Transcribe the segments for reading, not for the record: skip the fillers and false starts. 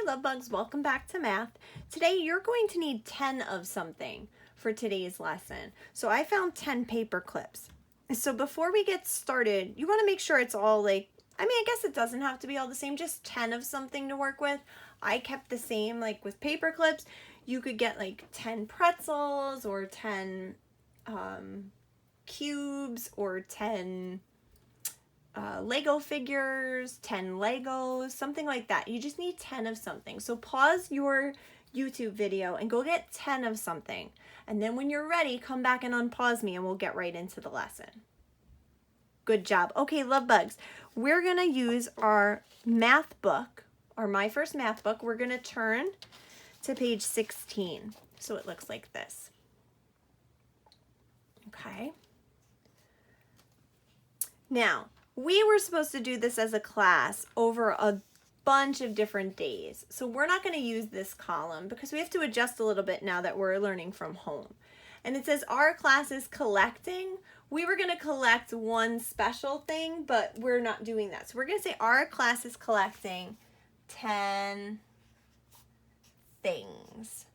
love bugs, welcome back to math. Today you're going to need 10 of something for today's lesson. So I found 10 paper clips. So before we get started, you want to make sure it's all I guess it doesn't have to be all the same, just 10 of something to work with. I kept the same, like with paper clips, you could get like 10 pretzels or 10 cubes or 10 Lego figures, 10 Legos, something like that. You just need 10 of something. So pause your YouTube video and go get 10 of something. And then when you're ready, come back and unpause me and we'll get right into the lesson. Good job. Okay, love bugs. We're going to use our math book, or my first math book. We're going to turn to page 16. So it looks like this. Okay. Now, we were supposed to do this as a class over a bunch of different days. So we're not going to use this column because we have to adjust a little bit now that we're learning from home. And it says our class is collecting. We were going to collect one special thing, but we're not doing that. So we're going to say our class is collecting 10 things.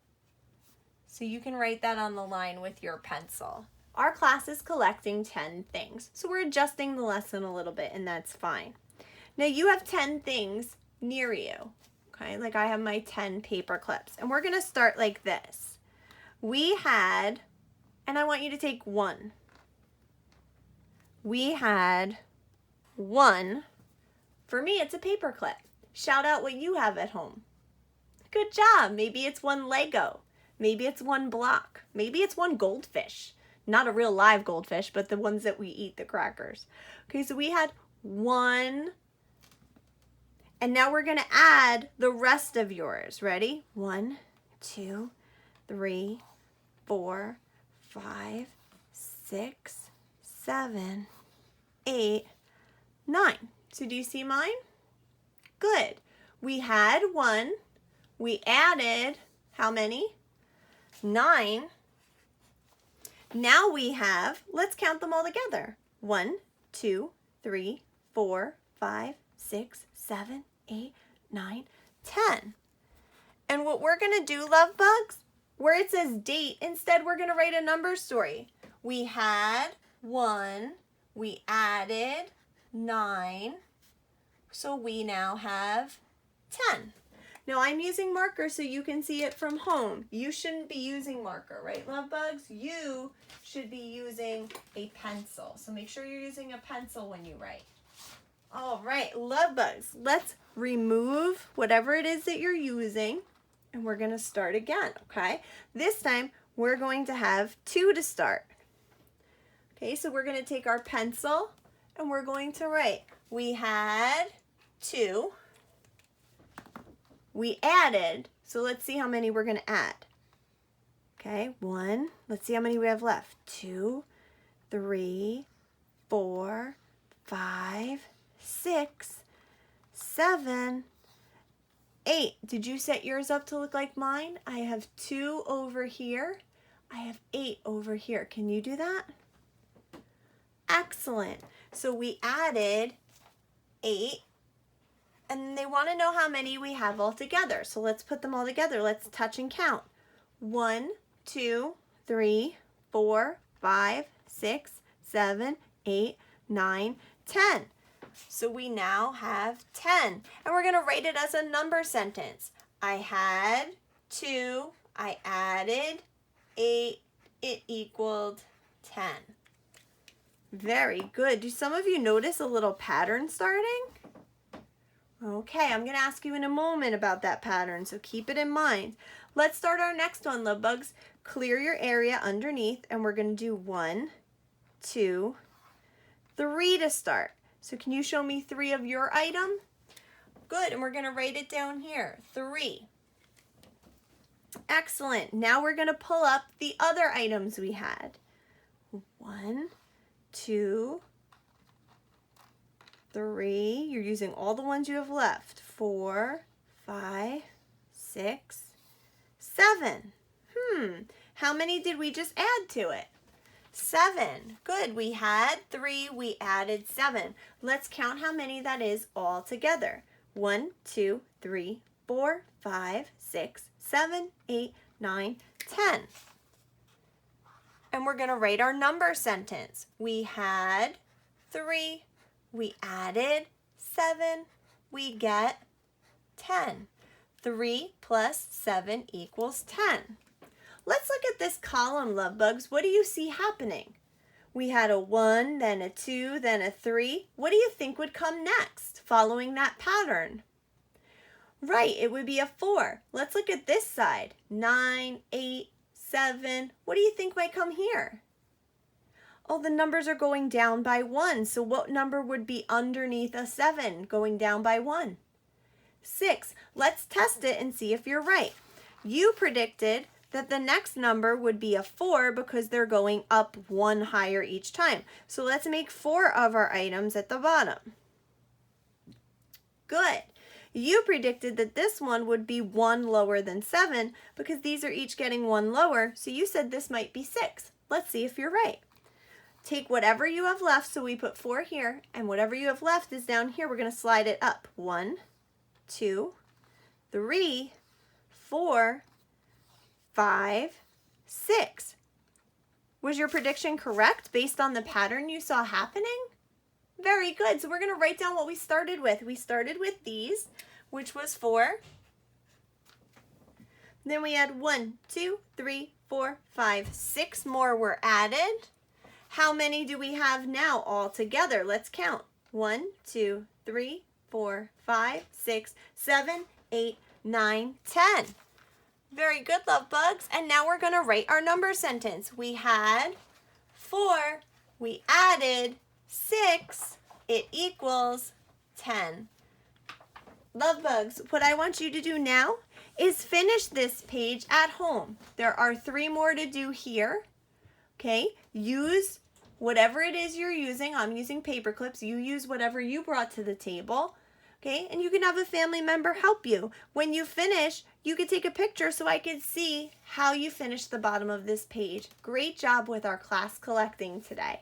So you can write that on the line with your pencil. Our class is collecting 10 things. So we're adjusting the lesson a little bit, and that's fine. Now you have 10 things near you. Okay, like I have my 10 paper clips. And we're going to start like this. We had, and I want you to take one. We had one. For me, it's a paper clip. Shout out what you have at home. Good job. Maybe it's one Lego. Maybe it's one block. Maybe it's one goldfish. Not a real live goldfish, but the ones that we eat, the crackers. Okay, so we had one. And now we're going to add the rest of yours. Ready? 1, 2, 3, 4, 5, 6, 7, 8, 9. So do you see mine? Good. We had one. We added how many? 9. Now we have, let's count them all together. 1, 2, 3, 4, 5, 6, 7, 8, 9, 10. And what we're going to do, love bugs, where it says date, instead we're going to write a number story. We had 1, we added 9, so we now have 10. Now I'm using marker so you can see it from home. You shouldn't be using marker, right, love bugs? You should be using a pencil. So make sure you're using a pencil when you write. All right, love bugs. Let's remove whatever it is that you're using and we're gonna start again, okay? This time we're going to have 2 to start. Okay, so we're gonna take our pencil and we're going to write. We had 2. We added, so let's see how many we're going to add. Okay, 1. Let's see how many we have left. 2, 3, 4, 5, 6, 7, 8. Did you set yours up to look like mine? I have 2 over here. I have 8 over here. Can you do that? Excellent. So we added 8. And they want to know how many we have all together. So let's put them all together. Let's touch and count. 1, 2, 3, 4, 5, 6, 7, 8, 9, 10. So we now have 10. And we're going to write it as a number sentence. I had 2. I added 8. It equaled 10. Very good. Do some of you notice a little pattern starting? Okay, I'm going to ask you in a moment about that pattern, so keep it in mind. Let's start our next one, love bugs. Clear your area underneath, and we're going to do 1, 2, 3 to start. So can you show me 3 of your item? Good, and we're going to write it down here, 3. Excellent. Now we're going to pull up the other items we had. 1, 2, 3, you're using all the ones you have left. 4, 5, 6, 7. How many did we just add to it? 7. Good, we had 3, we added 7. Let's count how many that is all together. 1, 2, 3, 4, 5, 6, 7, 8, 9, 10. And we're going to write our number sentence. We had 3, we added 7, we get 10. 3 plus 7 equals 10. Let's look at this column, love bugs. What do you see happening? We had a 1, then a 2, then a 3. What do you think would come next following that pattern? Right, it would be a 4. Let's look at this side. 9, 8, 7. What do you think might come here? Oh, the numbers are going down by 1. So what number would be underneath a 7 going down by 1? 6. Let's test it and see if you're right. You predicted that the next number would be a 4 because they're going up 1 higher each time. So let's make 4 of our items at the bottom. Good. You predicted that this one would be 1 lower than 7 because these are each getting 1 lower, so you said this might be 6. Let's see if you're right. Take whatever you have left, so we put 4 here, and whatever you have left is down here. We're going to slide it up. 1, 2, 3, 4, 5, 6. Was your prediction correct based on the pattern you saw happening? Very good. So we're going to write down what we started with. We started with these, which was 4. Then we had 1, 2, 3, 4, 5, 6 more were added. How many do we have now all together? Let's count. 1, 2, 3, 4, 5, 6, 7, 8, 9, 10. Very good, love bugs. And now we're going to write our number sentence. We had 4. We added 6. It equals 10. Love bugs, what I want you to do now is finish this page at home. There are 3 more to do here. Okay, use whatever it is you're using. I'm using paper clips. You use whatever you brought to the table. Okay, and you can have a family member help you. When you finish, you could take a picture so I could see how you finished the bottom of this page. Great job with our class collecting today.